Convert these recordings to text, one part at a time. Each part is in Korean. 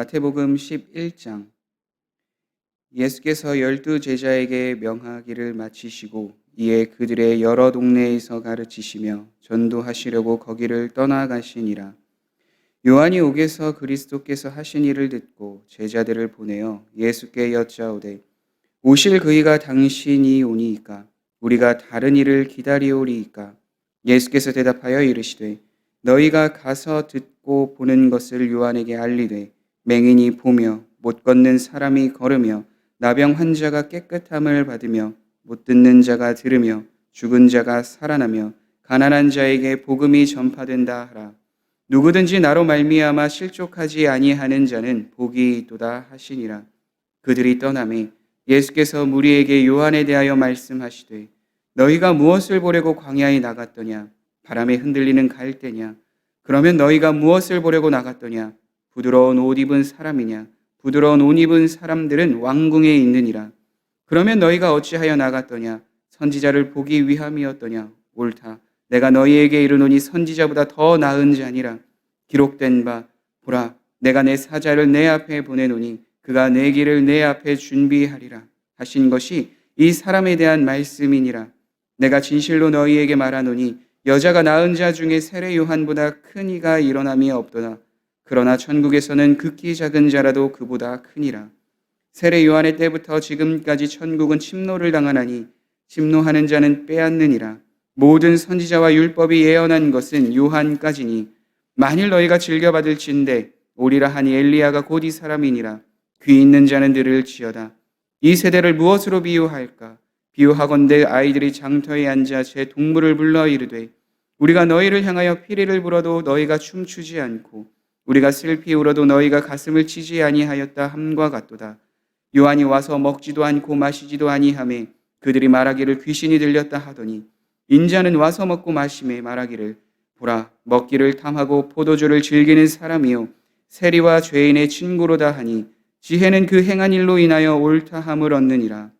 마태복음 11장. 예수께서 12제자에게 명하기를 마치시고 이에 그들의 여러 동네에서 가르치시며 전도하시려고 거기를 떠나가시니라. 요한이 옥에서 그리스도께서 하신 일을 듣고 제자들을 보내어 예수께 여짜오되 오실 그이가 당신이 오니이까 우리가 다른 일을 기다리오리이까. 예수께서 대답하여 이르시되 너희가 가서 듣고 보는 것을 요한에게 알리되 맹인이 보며 못 걷는 사람이 걸으며 나병 환자가 깨끗함을 받으며 못 듣는 자가 들으며 죽은 자가 살아나며 가난한 자에게 복음이 전파된다 하라. 누구든지 나로 말미암아 실족하지 아니하는 자는 복이 있도다 하시니라. 그들이 떠나매 예수께서 무리에게 요한에 대하여 말씀하시되 너희가 무엇을 보려고 광야에 나갔더냐? 바람에 흔들리는 갈대냐? 그러면 너희가 무엇을 보려고 나갔더냐? 부드러운 옷 입은 사람이냐? 부드러운 옷 입은 사람들은 왕궁에 있느니라. 그러면 너희가 어찌하여 나갔더냐? 선지자를 보기 위함이었더냐? 옳다. 내가 너희에게 이르노니 선지자보다 더 나은 자니라. 기록된 바 보라, 내가 내 사자를 내 앞에 보내노니 그가 내 길을 내 앞에 준비하리라 하신 것이 이 사람에 대한 말씀이니라. 내가 진실로 너희에게 말하노니 여자가 낳은 자 중에 세례 요한보다 큰 이가 일어남이 없도다. 그러나 천국에서는 극히 작은 자라도 그보다 크니라. 세례 요한의 때부터 지금까지 천국은 침노를 당하나니 침노하는 자는 빼앗느니라. 모든 선지자와 율법이 예언한 것은 요한까지니 만일 너희가 즐겨받을진대 오리라 하니 엘리야가 곧 이 사람이니라. 귀 있는 자는 들을지어다. 이 세대를 무엇으로 비유할까? 비유하건대 아이들이 장터에 앉아 제 동물을 불러 이르되 우리가 너희를 향하여 피리를 불어도 너희가 춤추지 않고 우리가 슬피 울어도 너희가 가슴을 치지 아니하였다 함과 같도다. 요한이 와서 먹지도 않고 마시지도 아니하매 그들이 말하기를 귀신이 들렸다 하더니 인자는 와서 먹고 마시매 말하기를 보라, 먹기를 탐하고 포도주를 즐기는 사람이요 세리와 죄인의 친구로다 하니 지혜는 그 행한 일로 인하여 옳다함을 얻느니라.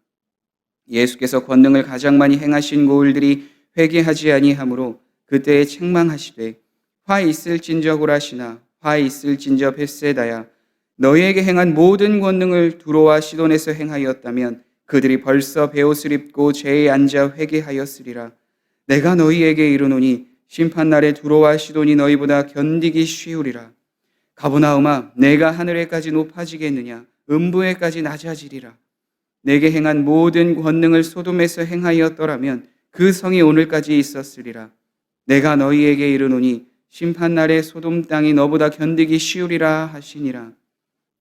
예수께서 권능을 가장 많이 행하신 고을들이 회개하지 아니하므로 그때에 책망하시되 화 있을진저 고라시나 화 있을진저 벳세다야. 너희에게 행한 모든 권능을 두로와 시돈에서 행하였다면 그들이 벌써 베옷을 입고 제에 앉아 회개하였으리라. 내가 너희에게 이르노니 심판날에 두로와 시돈이 너희보다 견디기 쉬우리라. 가버나움아, 내가 하늘에까지 높아지겠느냐? 음부에까지 낮아지리라. 내게 행한 모든 권능을 소돔에서 행하였더라면 그 성이 오늘까지 있었으리라. 내가 너희에게 이르노니 심판날에 소돔 땅이 너보다 견디기 쉬우리라 하시니라.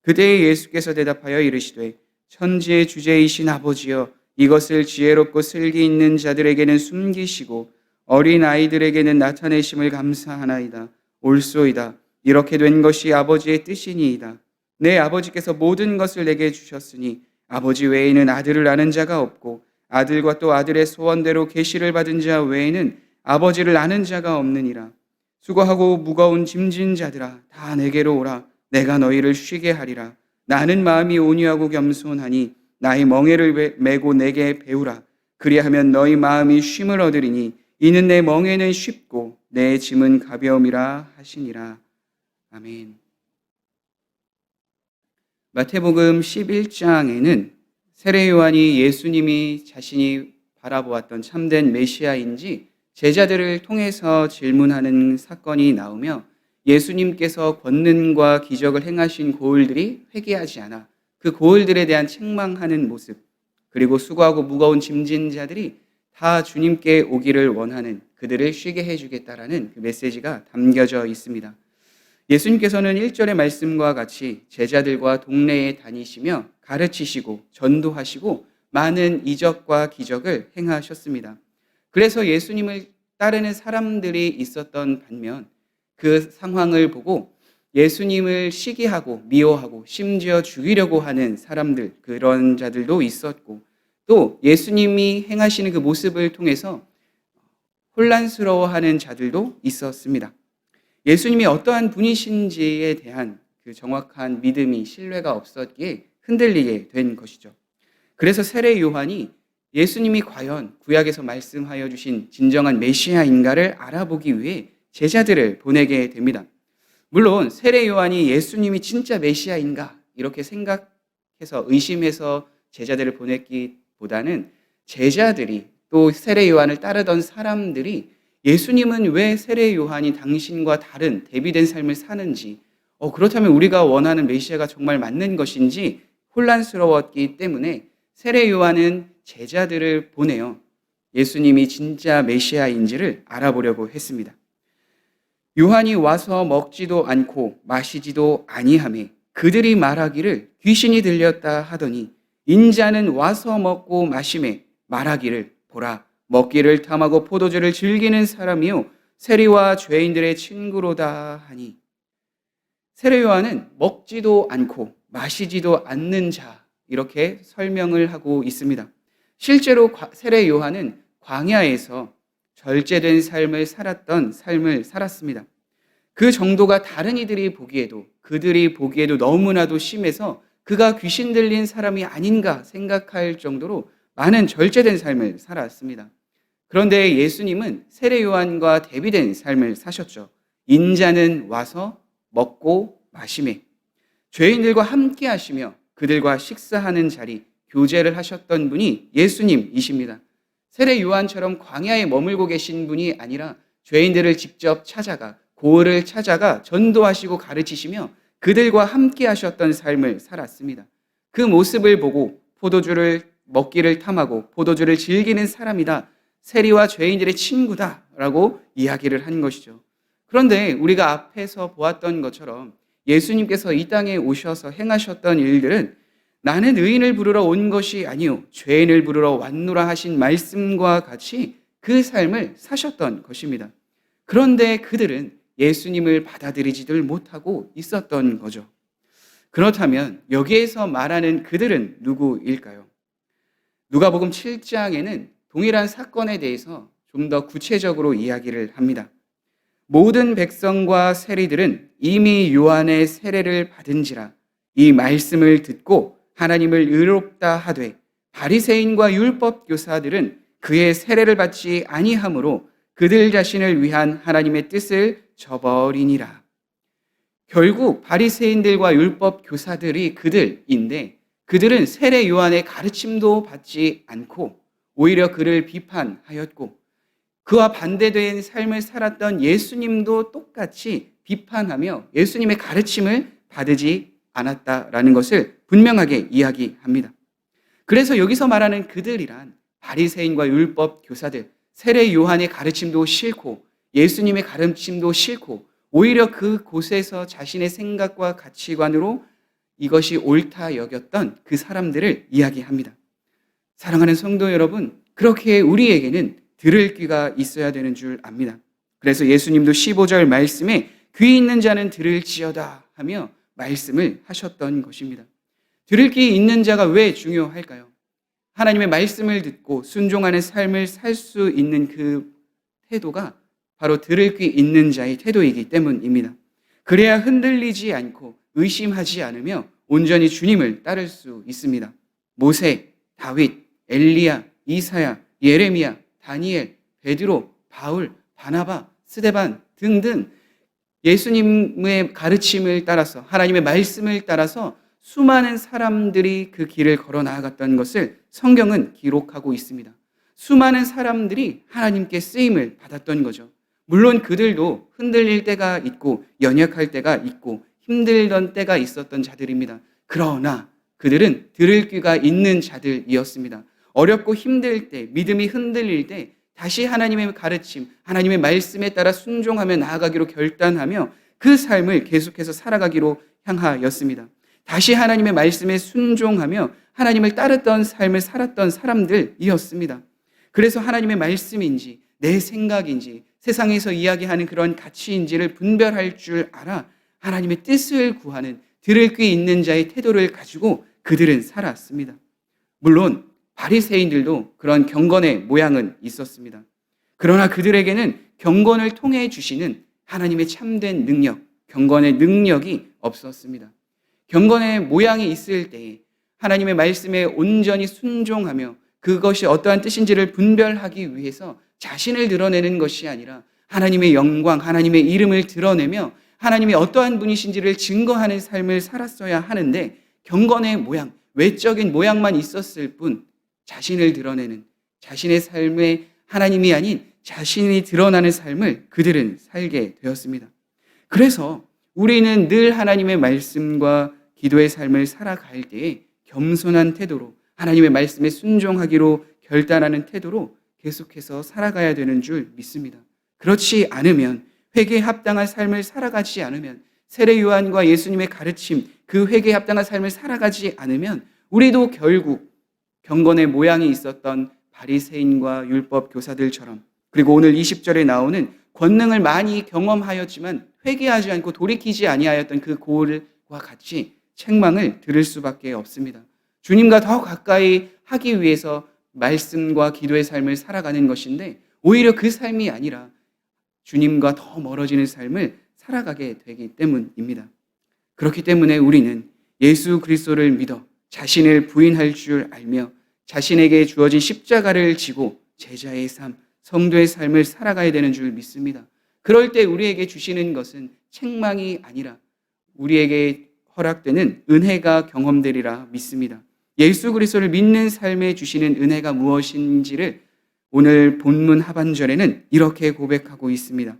그때에 예수께서 대답하여 이르시되 천지의 주제이신 아버지여, 이것을 지혜롭고 슬기 있는 자들에게는 숨기시고 어린 아이들에게는 나타내심을 감사하나이다. 옳소이다. 이렇게 된 것이 아버지의 뜻이니이다. 내 아버지께서 모든 것을 내게 주셨으니 아버지 외에는 아들을 아는 자가 없고 아들과 또 아들의 소원대로 계시를 받은 자 외에는 아버지를 아는 자가 없느니라. 수고하고 무거운 짐진 자들아, 다 내게로 오라. 내가 너희를 쉬게 하리라. 나는 마음이 온유하고 겸손하니 나의 멍에를 메고 내게 배우라. 그리하면 너희 마음이 쉼을 얻으리니 이는 내 멍에는 쉽고 내 짐은 가벼움이라 하시니라. 아멘. 마태복음 11장에는 세례 요한이 예수님이 자신이 바라보았던 참된 메시아인지 제자들을 통해서 질문하는 사건이 나오며 예수님께서 권능과 기적을 행하신 고을들이 회개하지 않아 그 고을들에 대한 책망하는 모습, 그리고 수고하고 무거운 짐진 자들이 다 주님께 오기를 원하는 그들을 쉬게 해주겠다라는 그 메시지가 담겨져 있습니다. 예수님께서는 1절의 말씀과 같이 제자들과 동네에 다니시며 가르치시고 전도하시고 많은 이적과 기적을 행하셨습니다. 그래서 예수님을 따르는 사람들이 있었던 반면 그 상황을 보고 예수님을 시기하고 미워하고 심지어 죽이려고 하는 사람들, 그런 자들도 있었고 또 예수님이 행하시는 그 모습을 통해서 혼란스러워하는 자들도 있었습니다. 예수님이 어떠한 분이신지에 대한 그 정확한 믿음이 신뢰가 없었기에 흔들리게 된 것이죠. 그래서 세례 요한이 예수님이 과연 구약에서 말씀하여 주신 진정한 메시아인가를 알아보기 위해 제자들을 보내게 됩니다. 물론 세례 요한이 예수님이 진짜 메시아인가 이렇게 생각해서 의심해서 제자들을 보냈기보다는 제자들이 또 세례 요한을 따르던 사람들이 예수님은 왜 세례 요한이 당신과 다른 대비된 삶을 사는지, 그렇다면 우리가 원하는 메시아가 정말 맞는 것인지 혼란스러웠기 때문에 세례 요한은 제자들을 보내어 예수님이 진짜 메시아인지를 알아보려고 했습니다. 요한이 와서 먹지도 않고 마시지도 아니하며 그들이 말하기를 귀신이 들렸다 하더니 인자는 와서 먹고 마시매 말하기를 보라 먹기를 탐하고 포도주를 즐기는 사람이요 세리와 죄인들의 친구로다 하니, 세례 요한은 먹지도 않고 마시지도 않는 자 이렇게 설명을 하고 있습니다. 실제로 세례 요한은 광야에서 절제된 삶을 살았습니다. 그 정도가 다른 그들이 보기에도 너무나도 심해서 그가 귀신 들린 사람이 아닌가 생각할 정도로 많은 절제된 삶을 살았습니다. 그런데 예수님은 세례 요한과 대비된 삶을 사셨죠. 인자는 와서 먹고 마시매 죄인들과 함께 하시며 그들과 식사하는 자리, 교제를 하셨던 분이 예수님이십니다. 세례 요한처럼 광야에 머물고 계신 분이 아니라 죄인들을 직접 찾아가 고을을 찾아가 전도하시고 가르치시며 그들과 함께 하셨던 삶을 살았습니다. 그 모습을 보고 포도주를 먹기를 탐하고 포도주를 즐기는 사람이다, 세리와 죄인들의 친구다라고 이야기를 한 것이죠. 그런데 우리가 앞에서 보았던 것처럼 예수님께서 이 땅에 오셔서 행하셨던 일들은 나는 의인을 부르러 온 것이 아니요 죄인을 부르러 왔노라 하신 말씀과 같이 그 삶을 사셨던 것입니다. 그런데 그들은 예수님을 받아들이지들 못하고 있었던 거죠. 그렇다면 여기에서 말하는 그들은 누구일까요? 누가복음 7장에는 동일한 사건에 대해서 좀 더 구체적으로 이야기를 합니다. 모든 백성과 세리들은 이미 요한의 세례를 받은지라 이 말씀을 듣고 하나님을 의롭다 하되 바리새인과 율법 교사들은 그의 세례를 받지 아니하므로 그들 자신을 위한 하나님의 뜻을 저버리니라. 결국 바리새인들과 율법 교사들이 그들인데 그들은 세례 요한의 가르침도 받지 않고 오히려 그를 비판하였고 그와 반대된 삶을 살았던 예수님도 똑같이 비판하며 예수님의 가르침을 받지 않았다라는 것을 분명하게 이야기합니다. 그래서 여기서 말하는 그들이란 바리새인과 율법 교사들, 세례 요한의 가르침도 싫고 예수님의 가르침도 싫고 오히려 그곳에서 자신의 생각과 가치관으로 이것이 옳다 여겼던 그 사람들을 이야기합니다. 사랑하는 성도 여러분, 그렇게 우리에게는 들을 귀가 있어야 되는 줄 압니다. 그래서 예수님도 15절 말씀에 귀 있는 자는 들을지어다 하며 말씀을 하셨던 것입니다. 들을 귀 있는 자가 왜 중요할까요? 하나님의 말씀을 듣고 순종하는 삶을 살 수 있는 그 태도가 바로 들을 귀 있는 자의 태도이기 때문입니다. 그래야 흔들리지 않고 의심하지 않으며 온전히 주님을 따를 수 있습니다. 모세, 다윗, 엘리야, 이사야, 예레미야, 다니엘, 베드로, 바울, 바나바, 스데반 등등 예수님의 가르침을 따라서 하나님의 말씀을 따라서 수많은 사람들이 그 길을 걸어 나아갔던 것을 성경은 기록하고 있습니다. 수많은 사람들이 하나님께 쓰임을 받았던 거죠. 물론 그들도 흔들릴 때가 있고 연약할 때가 있고 힘들던 때가 있었던 자들입니다. 그러나 그들은 들을 귀가 있는 자들이었습니다. 어렵고 힘들 때, 믿음이 흔들릴 때 다시 하나님의 가르침, 하나님의 말씀에 따라 순종하며 나아가기로 결단하며 그 삶을 계속해서 살아가기로 향하였습니다. 다시 하나님의 말씀에 순종하며 하나님을 따랐던 삶을 살았던 사람들이었습니다. 그래서 하나님의 말씀인지 내 생각인지 세상에서 이야기하는 그런 가치인지를 분별할 줄 알아 하나님의 뜻을 구하는 들을 귀 있는 자의 태도를 가지고 그들은 살았습니다. 물론 바리새인들도 그런 경건의 모양은 있었습니다. 그러나 그들에게는 경건을 통해 주시는 하나님의 참된 능력, 경건의 능력이 없었습니다. 경건의 모양이 있을 때에 하나님의 말씀에 온전히 순종하며 그것이 어떠한 뜻인지를 분별하기 위해서 자신을 드러내는 것이 아니라 하나님의 영광, 하나님의 이름을 드러내며 하나님이 어떠한 분이신지를 증거하는 삶을 살았어야 하는데 경건의 모양, 외적인 모양만 있었을 뿐 자신을 드러내는 자신의 삶에 하나님이 아닌 자신이 드러나는 삶을 그들은 살게 되었습니다. 그래서 우리는 늘 하나님의 말씀과 기도의 삶을 살아갈 때에 겸손한 태도로 하나님의 말씀에 순종하기로 결단하는 태도로 계속해서 살아가야 되는 줄 믿습니다. 그렇지 않으면 회개에 합당한 삶을 살아가지 않으면 세례 요한과 예수님의 가르침 그 회개에 합당한 삶을 살아가지 않으면 우리도 결국 경건의 모양이 있었던 바리새인과 율법 교사들처럼 그리고 오늘 20절에 나오는 권능을 많이 경험하였지만 회개하지 않고 돌이키지 아니하였던 그 고을과 같이 책망을 들을 수밖에 없습니다. 주님과 더 가까이 하기 위해서 말씀과 기도의 삶을 살아가는 것인데 오히려 그 삶이 아니라 주님과 더 멀어지는 삶을 살아가게 되기 때문입니다. 그렇기 때문에 우리는 예수 그리스도를 믿어 자신을 부인할 줄 알며 자신에게 주어진 십자가를 지고 제자의 삶, 성도의 삶을 살아가야 되는 줄 믿습니다. 그럴 때 우리에게 주시는 것은 책망이 아니라 우리에게 허락되는 은혜가 경험되리라 믿습니다. 예수 그리스도를 믿는 삶에 주시는 은혜가 무엇인지를 오늘 본문 하반절에는 이렇게 고백하고 있습니다.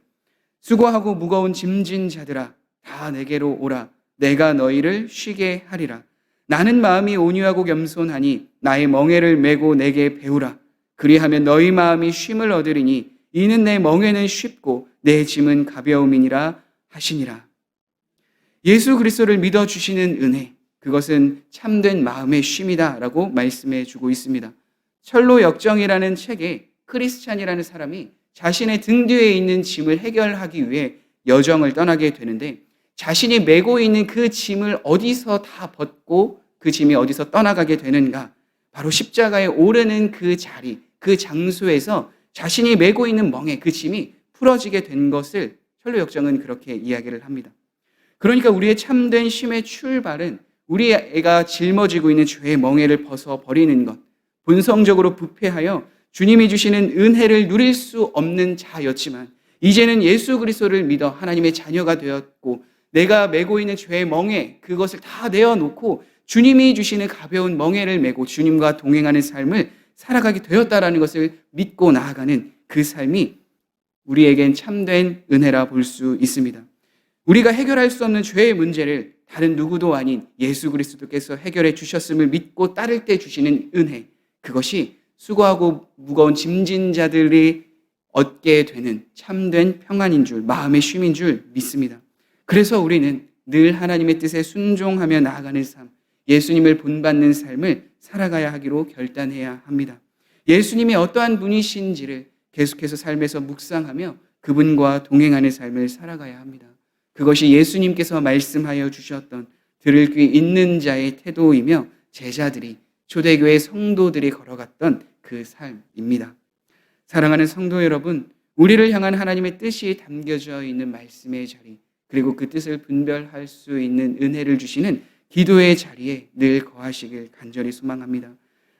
수고하고 무거운 짐진 자들아 다 내게로 오라. 내가 너희를 쉬게 하리라. 나는 마음이 온유하고 겸손하니 나의 멍에를 메고 내게 배우라. 그리하면 너희 마음이 쉼을 얻으리니 이는 내 멍에는 쉽고 내 짐은 가벼움이니라 하시니라. 예수 그리스도를 믿어주시는 은혜, 그것은 참된 마음의 쉼이다라고 말씀해 주고 있습니다. 철로 역정이라는 책에 크리스찬이라는 사람이 자신의 등 뒤에 있는 짐을 해결하기 위해 여정을 떠나게 되는데 자신이 메고 있는 그 짐을 어디서 다 벗고 그 짐이 어디서 떠나가게 되는가? 바로 십자가에 오르는 그 자리, 그 장소에서 자신이 메고 있는 멍에 그 짐이 풀어지게 된 것을 철로 역정은 그렇게 이야기를 합니다. 그러니까 우리의 참된 쉼의 출발은 우리가 짊어지고 있는 죄의 멍에를 벗어버리는 것, 본성적으로 부패하여 주님이 주시는 은혜를 누릴 수 없는 자였지만 이제는 예수 그리스도를 믿어 하나님의 자녀가 되었고 내가 메고 있는 죄의 멍에 그것을 다 내어놓고 주님이 주시는 가벼운 멍에를 메고 주님과 동행하는 삶을 살아가게 되었다라는 것을 믿고 나아가는 그 삶이 우리에겐 참된 은혜라 볼 수 있습니다. 우리가 해결할 수 없는 죄의 문제를 다른 누구도 아닌 예수 그리스도께서 해결해 주셨음을 믿고 따를 때 주시는 은혜, 그것이 수고하고 무거운 짐진 자들이 얻게 되는 참된 평안인 줄, 마음의 쉼인 줄 믿습니다. 그래서 우리는 늘 하나님의 뜻에 순종하며 나아가는 삶, 예수님을 본받는 삶을 살아가야 하기로 결단해야 합니다. 예수님이 어떠한 분이신지를 계속해서 삶에서 묵상하며 그분과 동행하는 삶을 살아가야 합니다. 그것이 예수님께서 말씀하여 주셨던 들을 귀 있는 자의 태도이며 제자들이 초대교회 성도들이 걸어갔던 그 삶입니다. 사랑하는 성도 여러분, 우리를 향한 하나님의 뜻이 담겨져 있는 말씀의 자리, 그리고 그 뜻을 분별할 수 있는 은혜를 주시는 기도의 자리에 늘 거하시길 간절히 소망합니다.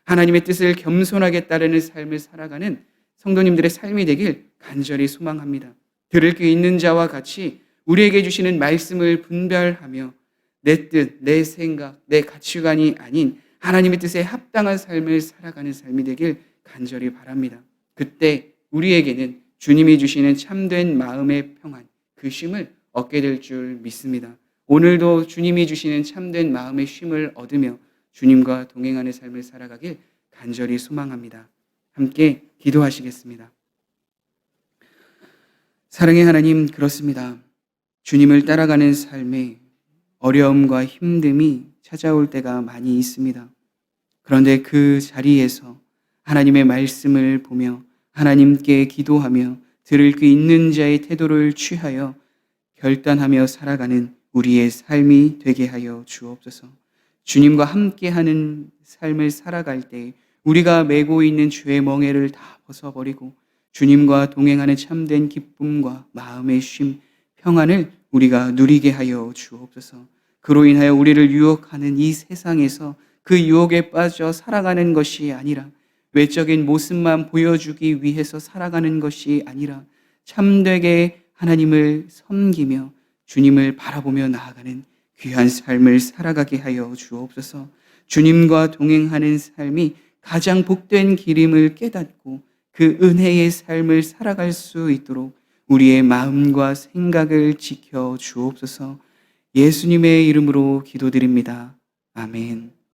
하나님의 뜻을 겸손하게 따르는 삶을 살아가는 성도님들의 삶이 되길 간절히 소망합니다. 들을 귀 있는 자와 같이 우리에게 주시는 말씀을 분별하며 내 뜻, 내 생각, 내 가치관이 아닌 하나님의 뜻에 합당한 삶을 살아가는 삶이 되길 간절히 바랍니다. 그때 우리에게는 주님이 주시는 참된 마음의 평안, 그 쉼을 얻게 될 줄 믿습니다. 오늘도 주님이 주시는 참된 마음의 쉼을 얻으며 주님과 동행하는 삶을 살아가길 간절히 소망합니다. 함께 기도하시겠습니다. 사랑의 하나님, 그렇습니다. 주님을 따라가는 삶에 어려움과 힘듦이 찾아올 때가 많이 있습니다. 그런데 그 자리에서 하나님의 말씀을 보며 하나님께 기도하며 들을 귀 있는 자의 태도를 취하여 결단하며 살아가는 우리의 삶이 되게 하여 주옵소서. 주님과 함께하는 삶을 살아갈 때 우리가 메고 있는 죄의 멍에를 다 벗어버리고 주님과 동행하는 참된 기쁨과 마음의 쉼, 평안을 우리가 누리게 하여 주옵소서. 그로 인하여 우리를 유혹하는 이 세상에서 그 유혹에 빠져 살아가는 것이 아니라 외적인 모습만 보여주기 위해서 살아가는 것이 아니라 참되게 하나님을 섬기며 주님을 바라보며 나아가는 귀한 삶을 살아가게 하여 주옵소서. 주님과 동행하는 삶이 가장 복된 길임을 깨닫고 그 은혜의 삶을 살아갈 수 있도록 우리의 마음과 생각을 지켜 주옵소서. 예수님의 이름으로 기도드립니다. 아멘.